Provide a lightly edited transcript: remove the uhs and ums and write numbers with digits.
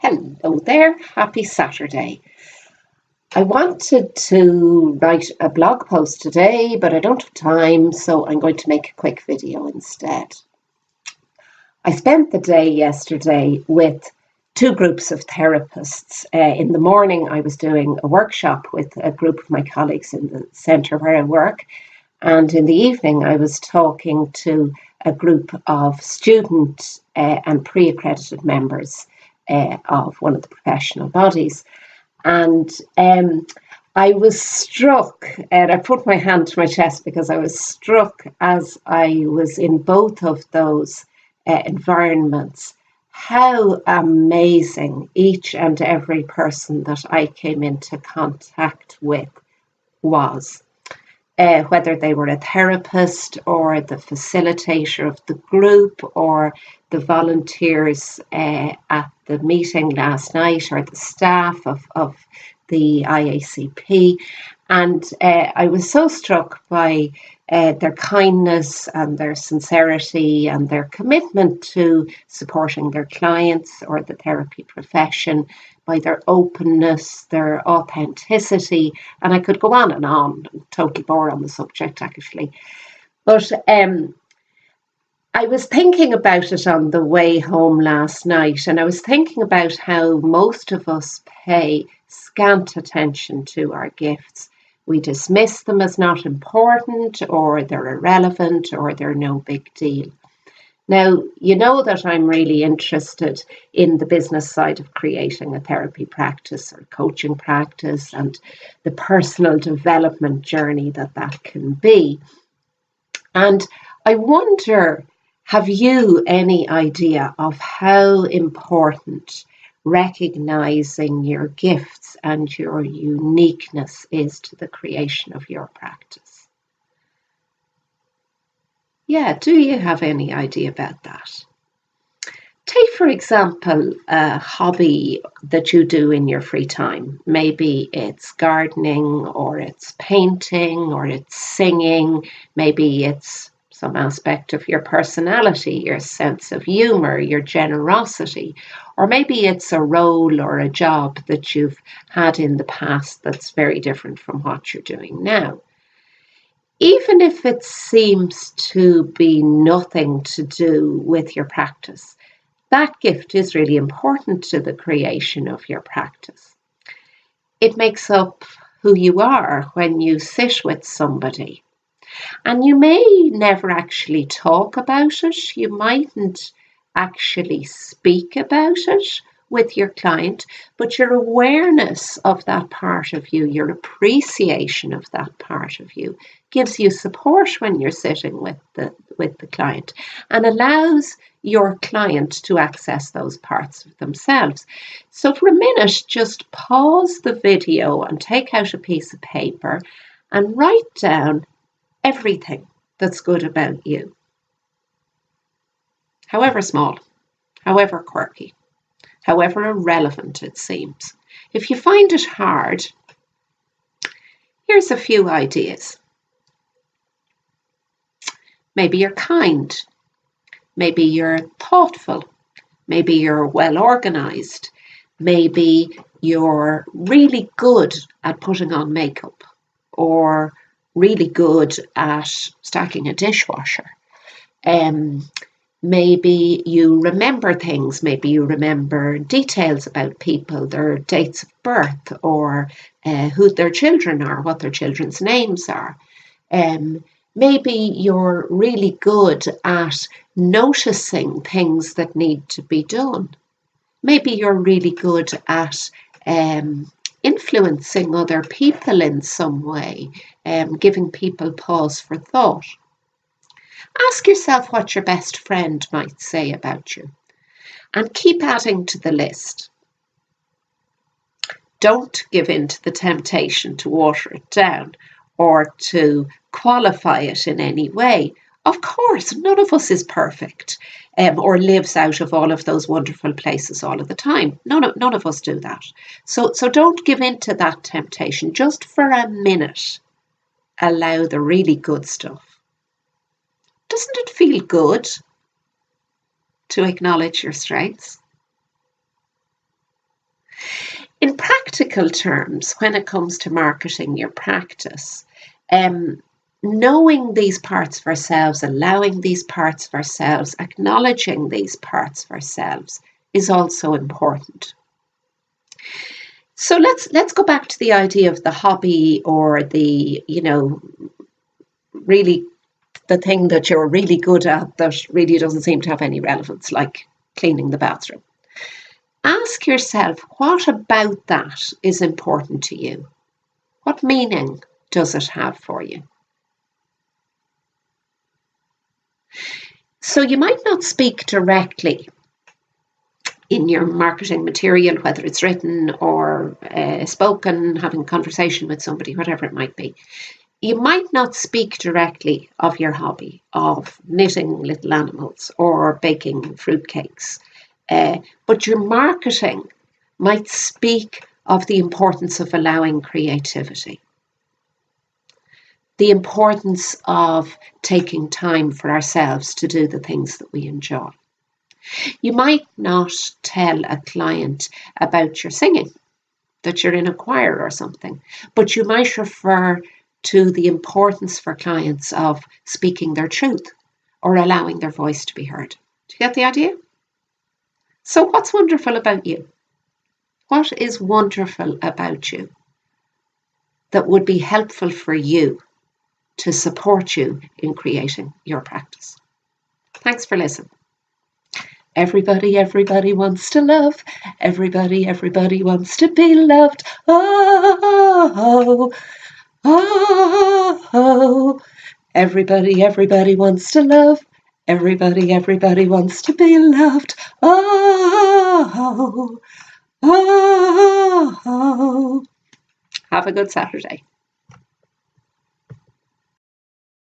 Hello there, happy Saturday. I wanted to write a blog post today, but I don't have time, so I'm going to make a quick video instead. I spent the day yesterday with two groups of therapists. In the morning, I was doing a workshop with a group of my colleagues in the centre where I work, and in the evening, I was talking to a group of student and pre-accredited members of one of the professional bodies. And I was struck, and I put my hand to my chest because I was struck as I was in both of those environments, how amazing each and every person that I came into contact with was. Whether they were a therapist or the facilitator of the group or the volunteers at the meeting last night or the staff of the IACP. And I was so struck by their kindness and their sincerity and their commitment to supporting their clients or the therapy profession, by their openness, their authenticity, and I could go on and on. I'm totally bored on the subject, actually. But I was thinking about it on the way home last night, and I was thinking about how most of us pay scant attention to our gifts. We dismiss them as not important, or they're irrelevant, or they're no big deal. Now, you know that I'm really interested in the business side of creating a therapy practice or coaching practice and the personal development journey that can be. And I wonder, have you any idea of how important recognizing your gifts and your uniqueness is to the creation of your practice? Yeah, do you have any idea about that? Take, for example, a hobby that you do in your free time. Maybe it's gardening, or it's painting, or it's singing. Maybe it's some aspect of your personality, your sense of humor, your generosity. Or maybe it's a role or a job that you've had in the past that's very different from what you're doing now. Even if it seems to be nothing to do with your practice, that gift is really important to the creation of your practice. It makes up who you are when you sit with somebody. And you may never actually talk about it. You mightn't actually speak about it with your client, but your awareness of that part of you, your appreciation of that part of you, gives you support when you're sitting with the client and allows your client to access those parts of themselves. So for a minute, just pause the video and take out a piece of paper and write down everything that's good about you, however small, however quirky, however irrelevant it seems. If you find it hard, here's a few ideas. Maybe you're kind. Maybe you're thoughtful. Maybe you're well organized. Maybe you're really good at putting on makeup, or really good at stacking a dishwasher. Maybe you remember things. Maybe you remember details about people, their dates of birth, or who their children are, what their children's names are. Maybe you're really good at noticing things that need to be done. Maybe you're really good at influencing other people in some way, giving people pause for thought. Ask yourself what your best friend might say about you, and keep adding to the list. Don't give in to the temptation to water it down or to qualify it in any way. Of course, none of us is perfect or lives out of all of those wonderful places all of the time. None of us do that. So don't give in to that temptation. Just for a minute, allow the really good stuff. Doesn't it feel good to acknowledge your strengths? In practical terms, when it comes to marketing your practice, knowing these parts of ourselves, allowing these parts of ourselves, acknowledging these parts of ourselves is also important. So let's go back to the idea of the hobby, or the, really the thing that you're really good at that really doesn't seem to have any relevance, like cleaning the bathroom. Ask yourself, what about that is important to you? What meaning does it have for you? So you might not speak directly in your marketing material, whether it's written or spoken, having a conversation with somebody, whatever it might be. You might not speak directly of your hobby, of knitting little animals or baking fruitcakes, but your marketing might speak of the importance of allowing creativity, the importance of taking time for ourselves to do the things that we enjoy. You might not tell a client about your singing, that you're in a choir or something, but you might refer to the importance for clients of speaking their truth or allowing their voice to be heard. Do you get the idea? So what's wonderful about you? What is wonderful about you that would be helpful for you to support you in creating your practice? Thanks for listening. Everybody wants to love. Everybody wants to be loved. Oh, oh, oh. Everybody wants to love. Everybody wants to be loved. Oh, oh, oh. Have a good Saturday.